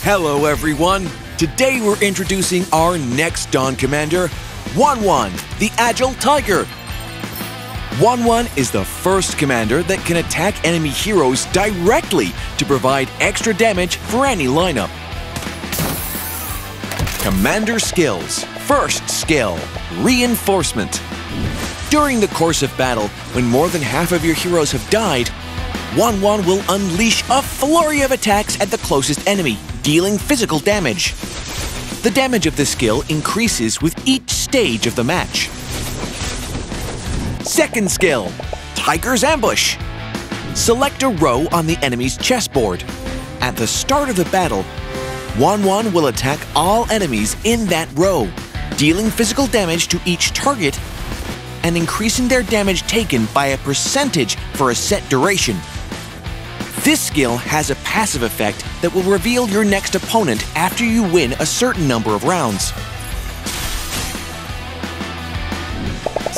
Hello everyone! Today we're introducing our next Dawn Commander, Wanwan, the Agile Tiger. Wanwan is the first commander that can attack enemy heroes directly to provide extra damage for any lineup. Commander skills. First skill, Reinforcement. During the course of battle, when more than half of your heroes have died, Wanwan will unleash a flurry of attacks at the closest enemy, dealing physical damage. The damage of this skill increases with each stage of the match. Second skill, Tiger's Ambush. Select a row on the enemy's chessboard. At the start of the battle, Wanwan will attack all enemies in that row, dealing physical damage to each target and increasing their damage taken by a percentage for a set duration. This skill has a passive effect that will reveal your next opponent after you win a certain number of rounds.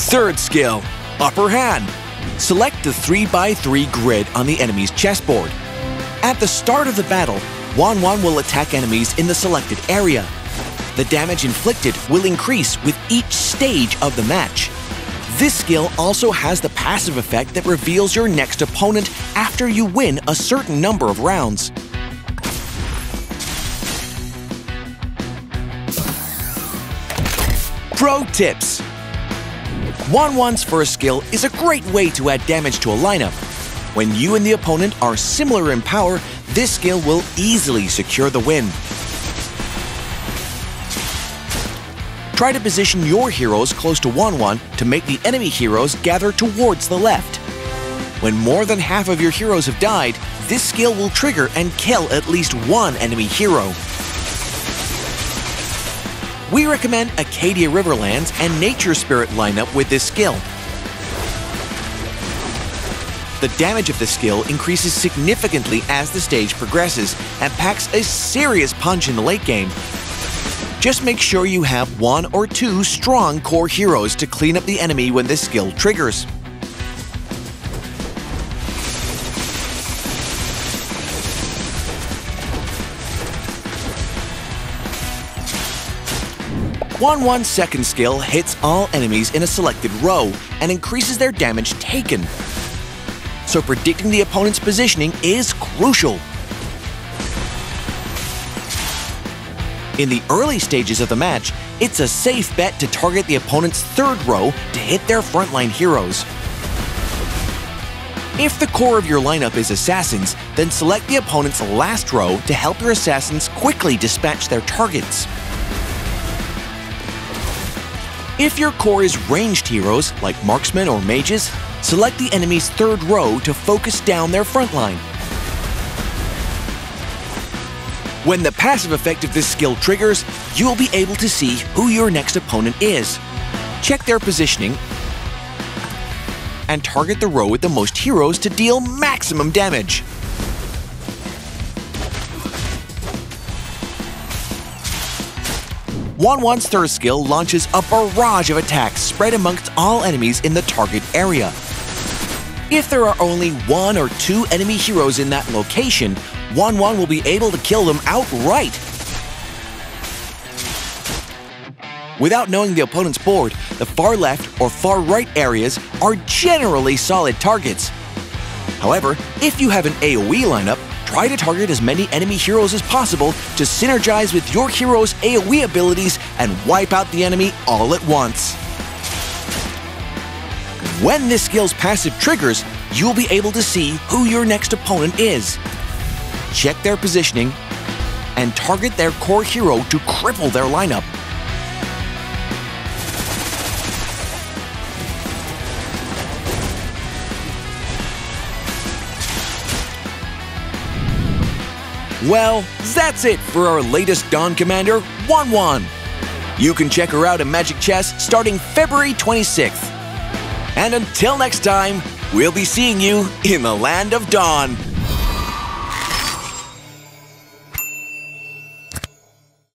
Third skill, Upper Hand. Select the 3x3 grid on the enemy's chessboard. At the start of the battle, Wanwan will attack enemies in the selected area. The damage inflicted will increase with each stage of the match. This skill also has the passive effect that reveals your next opponent after you win a certain number of rounds. Pro tips. Wanwan's first skill is a great way to add damage to a lineup. When you and the opponent are similar in power, this skill will easily secure the win. Try to position your heroes close to Wanwan to make the enemy heroes gather towards the left. When more than half of your heroes have died, this skill will trigger and kill at least one enemy hero. We recommend Acadia Riverlands and Nature Spirit lineup with this skill. The damage of the skill increases significantly as the stage progresses and packs a serious punch in the late game. Just make sure you have 1 or 2 strong core heroes to clean up the enemy when this skill triggers. Wanwan's second skill hits all enemies in a selected row and increases their damage taken. So predicting the opponent's positioning is crucial. In the early stages of the match, it's a safe bet to target the opponent's third row to hit their frontline heroes. If the core of your lineup is assassins, then select the opponent's last row to help your assassins quickly dispatch their targets. If your core is ranged heroes, like marksmen or mages, select the enemy's third row to focus down their frontline. When the passive effect of this skill triggers, you will be able to see who your next opponent is. Check their positioning and target the row with the most heroes to deal maximum damage. Wanwan's third skill launches a barrage of attacks spread amongst all enemies in the target area. If there are only 1 or 2 enemy heroes in that location, Wanwan will be able to kill them outright. Without knowing the opponent's board, the far left or far right areas are generally solid targets. However, if you have an AoE lineup, try to target as many enemy heroes as possible to synergize with your hero's AoE abilities and wipe out the enemy all at once. When this skill's passive triggers, you'll be able to see who your next opponent is. Check their positioning and target their core hero to cripple their lineup. Well, that's it for our latest Dawn Commander, Wanwan. You can check her out in Magic Chess starting February 26th. And until next time, we'll be seeing you in the Land of Dawn.